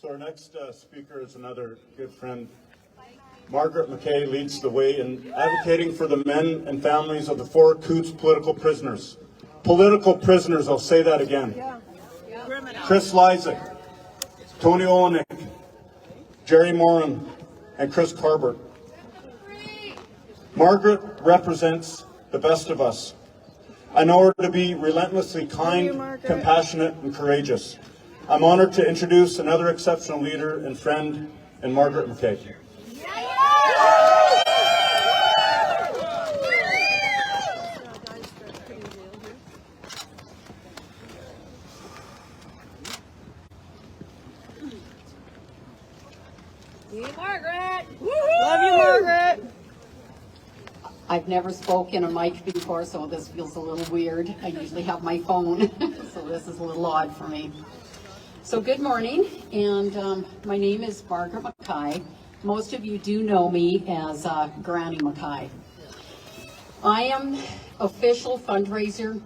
So our next speaker is another good friend. Margaret McKay leads the way in advocating for the men and families of the 4 Coutts political prisoners. Political prisoners, I'll say that again. Chris Lysak, Tony Olenek, Jerry Morin, and Chris Carbert. Margaret represents the best of us. I know her to be relentlessly kind, compassionate, and courageous. I'm honored to introduce another exceptional leader and friend in Margaret McKay. Margaret! Love you, Margaret! I've never spoken on a mic before, so this feels a little weird. I usually have my phone, so this is a little odd for me. So good morning, and my name is Margaret McKay. Most of you do know me as Granny McKay. I am official fundraiser,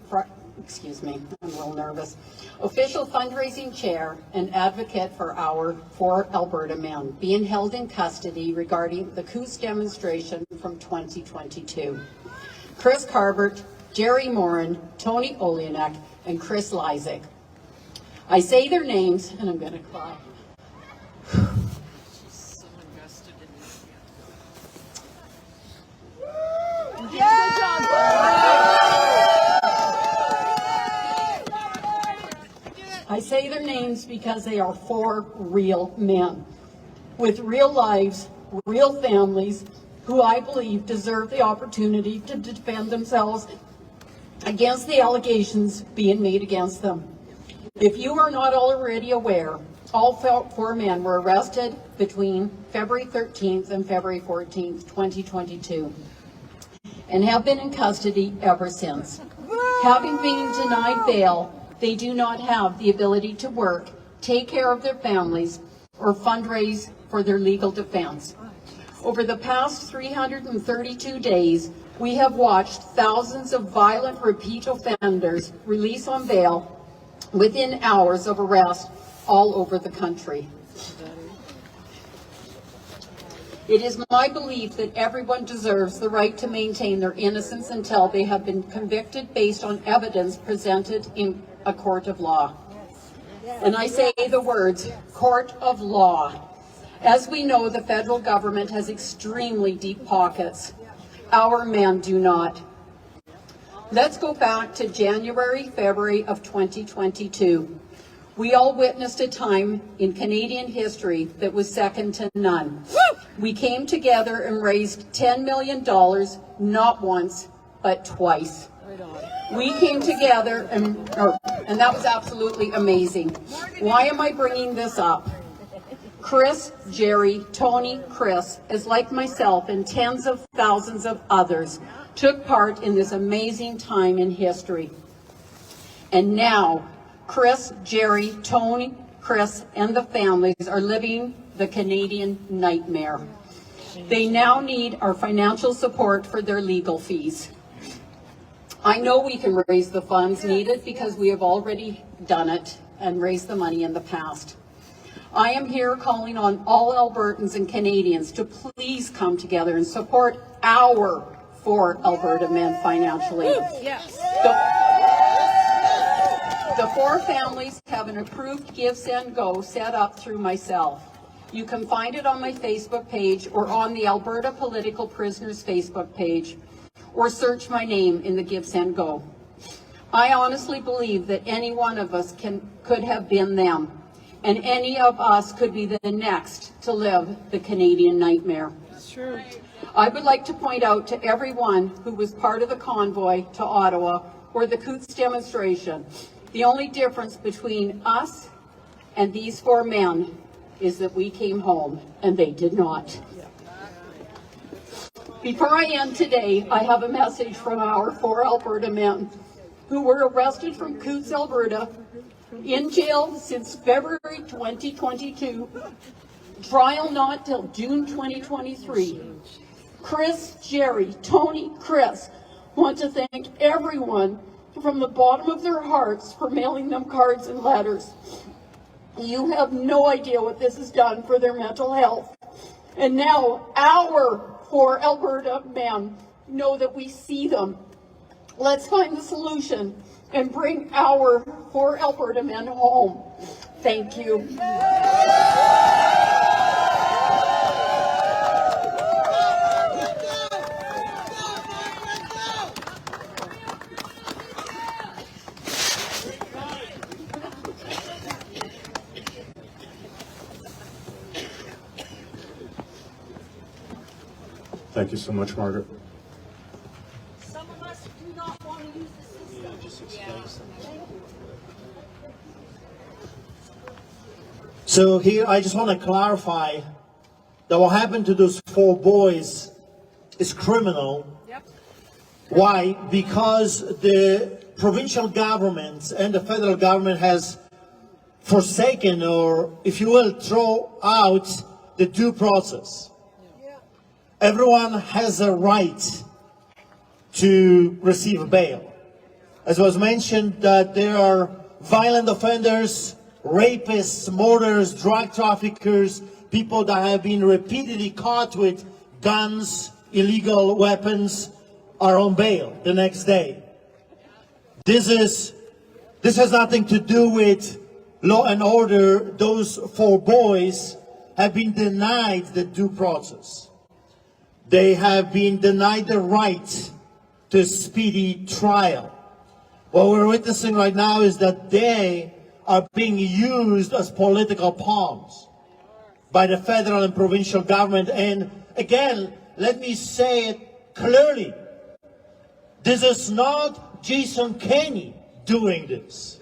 excuse me, I'm a little nervous, official fundraising chair and advocate for our 4 Alberta men being held in custody regarding the Coutts demonstration from 2022. Chris Carbert, Jerry Morin, Tony Olenek, and Chris Lysak. I say their names, and I'm going to cry. So invested in you. I say their names because they are 4 real men with real lives, real families, who I believe deserve the opportunity to defend themselves against the allegations being made against them. If you are not already aware, all 4 men were arrested between February 13th and February 14th, 2022, and have been in custody ever since. Having been denied bail, they do not have the ability to work, take care of their families, or fundraise for their legal defense. Over the past 332 days, we have watched thousands of violent repeat offenders release on bail within hours of arrest all over the country. It is my belief that everyone deserves the right to maintain their innocence until they have been convicted based on evidence presented in a court of law. And I say the words, court of law. As we know, the federal government has extremely deep pockets. Our men do not. Let's go back to January, February of 2022. We all witnessed a time in Canadian history that was second to none. We came together and raised $10 million, not once, but twice. We came together and that was absolutely amazing. Why am I bringing this up? Chris, Jerry, Tony, Chris, as like myself and tens of thousands of others, took part in this amazing time in history. And now, Chris, Jerry, Tony, Chris, and the families are living the Canadian nightmare. They now need our financial support for their legal fees. I know we can raise the funds needed because we have already done it and raised the money in the past. I am here calling on all Albertans and Canadians to please come together and support our 4 Alberta men financially. Yes. The 4 families have an approved Give, Send, Go set up through myself. You can find it on my Facebook page or on the Alberta Political Prisoners Facebook page, or search my name in the Give, Send, Go. I honestly believe that any one of us could have been them, and any of us could be the next to live the Canadian nightmare. That's true. I would like to point out to everyone who was part of the convoy to Ottawa or the Coutts demonstration, the only difference between us and these 4 men is that we came home and they did not. Before I end today, I have a message from our 4 Alberta men who were arrested from Coutts, Alberta, in jail since February 2022, trial not till June 2023. Chris, Jerry, Tony, Chris want to thank everyone from the bottom of their hearts for mailing them cards and letters. You have no idea what this has done for their mental health. And now our 4 Alberta men know that we see them. Let's find the solution and bring our 4 Alberta men home. Thank you. Thank you so much, Margaret. Some of us do not want to use the system. So here, I just want to clarify that what happened to those 4 boys is criminal. Yep. Why? Because the provincial government and the federal government has forsaken, or if you will, throw out the due process. Everyone has a right to receive bail. As was mentioned, that there are violent offenders, rapists, murderers, drug traffickers, people that have been repeatedly caught with guns, illegal weapons, are on bail the next day. This has nothing to do with law and order. Those 4 boys have been denied the due process. They have been denied the right to a speedy trial. What we're witnessing right now is that they are being used as political pawns by the federal and provincial government. And again, let me say it clearly. This is not Jason Kenney doing this.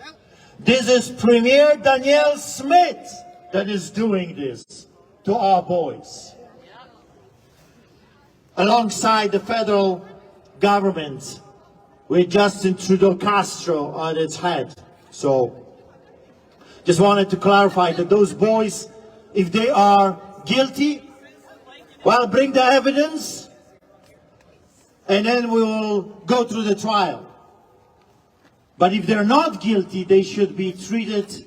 This is Premier Danielle Smith that is doing this to our boys, alongside the federal government with Justin Trudeau Castro at its head. So just wanted to clarify that those boys, if they are guilty, well, bring the evidence and then we will go through the trial. But if they're not guilty, they should be treated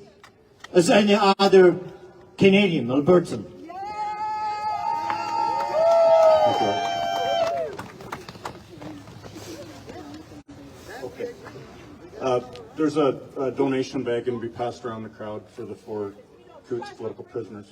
as any other Canadian, Albertan. There's a donation bag going to be passed around the crowd for the 4 Coots political prisoners.